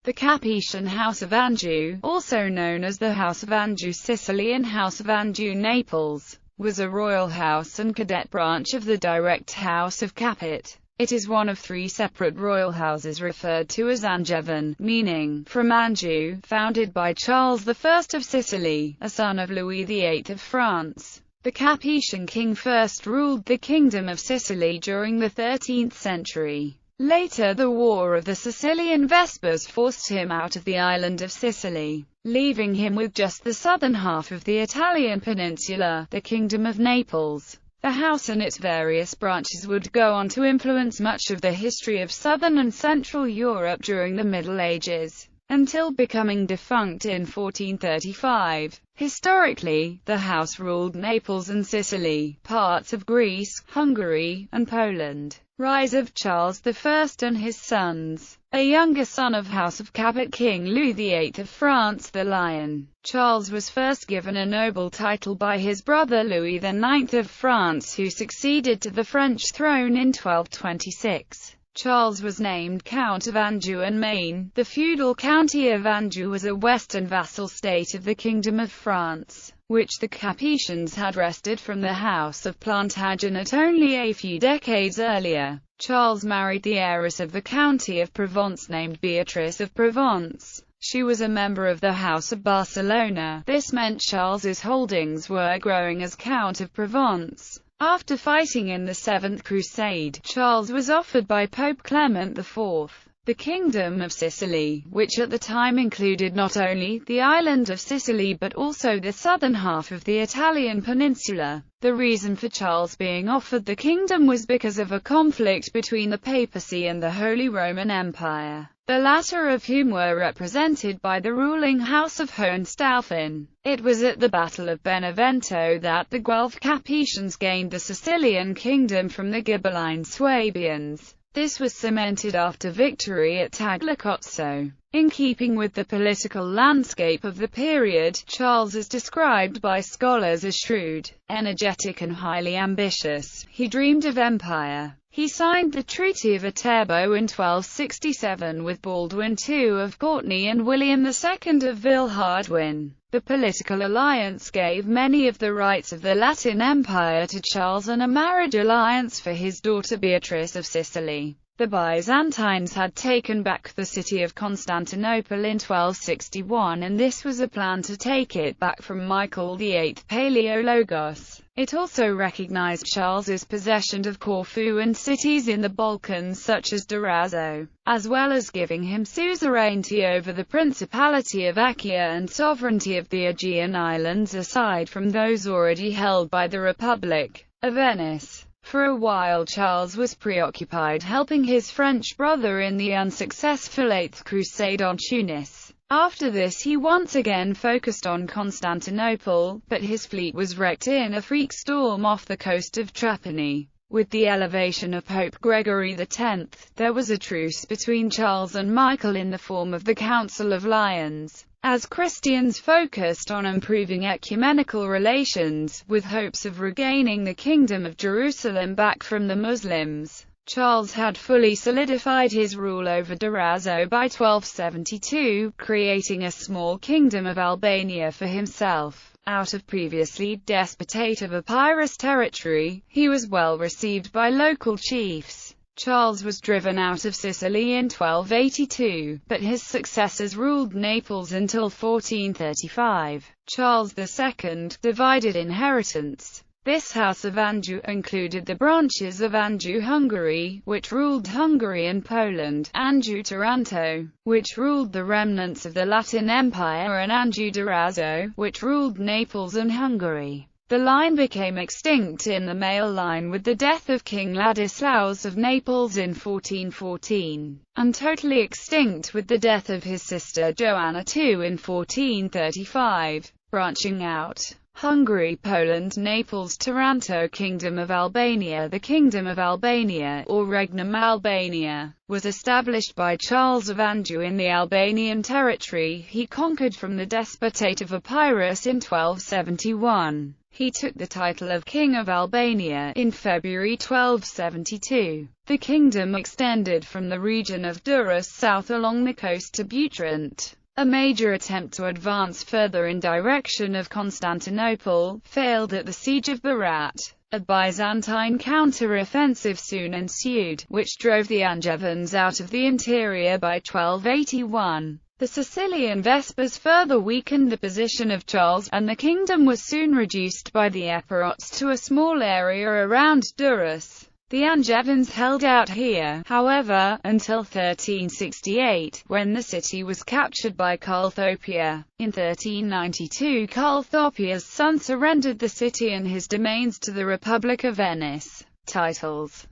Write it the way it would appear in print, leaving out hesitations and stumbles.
The Capetian House of Anjou, also known as the House of Anjou Sicily and House of Anjou Naples, was a royal house and cadet branch of the direct House of Capet. It is one of three separate royal houses referred to as Angevin, meaning, from Anjou, founded by Charles I of Sicily, a son of Louis VIII of France. The Capetian king first ruled the Kingdom of Sicily during the 13th century. Later, the War of the Sicilian Vespers forced him out of the island of Sicily, leaving him with just the southern half of the Italian peninsula, the Kingdom of Naples. The house and its various branches would go on to influence much of the history of southern and central Europe during the Middle Ages, until becoming defunct in 1435. Historically, the house ruled Naples and Sicily, parts of Greece, Hungary, and Poland. Rise of Charles I and his sons. A younger son of House of Capet, King Louis VIII of France the Lion, Charles was first given a noble title by his brother Louis IX of France, who succeeded to the French throne in 1226. Charles was named Count of Anjou and Maine. The feudal county of Anjou was a western vassal state of the Kingdom of France, which the Capetians had wrested from the House of Plantagenet only a few decades earlier. Charles married the heiress of the County of Provence named Beatrice of Provence. She was a member of the House of Barcelona. This meant Charles's holdings were growing as Count of Provence. After fighting in the Seventh Crusade, Charles was offered by Pope Clement IV the Kingdom of Sicily, which at the time included not only the island of Sicily but also the southern half of the Italian peninsula. The reason for Charles being offered the kingdom was because of a conflict between the papacy and the Holy Roman Empire, the latter of whom were represented by the ruling House of Hohenstaufen. It was at the Battle of Benevento that the Guelph Capetians gained the Sicilian kingdom from the Ghibelline Swabians. This was cemented after victory at Tagliacozzo. In keeping with the political landscape of the period, Charles is described by scholars as shrewd, energetic and highly ambitious. He dreamed of empire. He signed the Treaty of Viterbo in 1267 with Baldwin II of Courtenay and William II of Villehardouin. The political alliance gave many of the rights of the Latin Empire to Charles and a marriage alliance for his daughter Beatrice of Sicily. The Byzantines had taken back the city of Constantinople in 1261, and this was a plan to take it back from Michael VIII Palaeologos. It also recognized Charles's possession of Corfu and cities in the Balkans such as Durazzo, as well as giving him suzerainty over the Principality of Achaia and sovereignty of the Aegean Islands aside from those already held by the Republic of Venice. For a while Charles was preoccupied helping his French brother in the unsuccessful Eighth Crusade on Tunis. After this he once again focused on Constantinople, but his fleet was wrecked in a freak storm off the coast of Trapani. With the elevation of Pope Gregory X, there was a truce between Charles and Michael in the form of the Council of Lyons, as Christians focused on improving ecumenical relations, with hopes of regaining the Kingdom of Jerusalem back from the Muslims. Charles had fully solidified his rule over Durazzo by 1272, creating a small kingdom of Albania for himself. Out of previously despotate of Epirus territory, he was well received by local chiefs. Charles was driven out of Sicily in 1282, but his successors ruled Naples until 1435. Charles II divided inheritance. This House of Anjou included the branches of Anjou-Hungary, which ruled Hungary and Poland, Anjou-Taranto, which ruled the remnants of the Latin Empire, and Anjou-Durazzo, which ruled Naples and Hungary. The line became extinct in the male line with the death of King Ladislaus of Naples in 1414, and totally extinct with the death of his sister Joanna II in 1435. Branching out: Hungary, Poland, Naples, Taranto, Kingdom of Albania. The Kingdom of Albania, or Regnum Albania, was established by Charles of Anjou in the Albanian territory he conquered from the Despotate of Epirus in 1271. He took the title of King of Albania in February 1272. The kingdom extended from the region of Durrës south along the coast to Butrint. A major attempt to advance further in direction of Constantinople failed at the siege of Berat. A Byzantine counter-offensive soon ensued, which drove the Angevins out of the interior by 1281. The Sicilian Vespers further weakened the position of Charles, and the kingdom was soon reduced by the Epirots to a small area around Durrës. The Angevins held out here, however, until 1368, when the city was captured by Carlthopia. In 1392, Carlthopia's son surrendered the city and his domains to the Republic of Venice. Titles.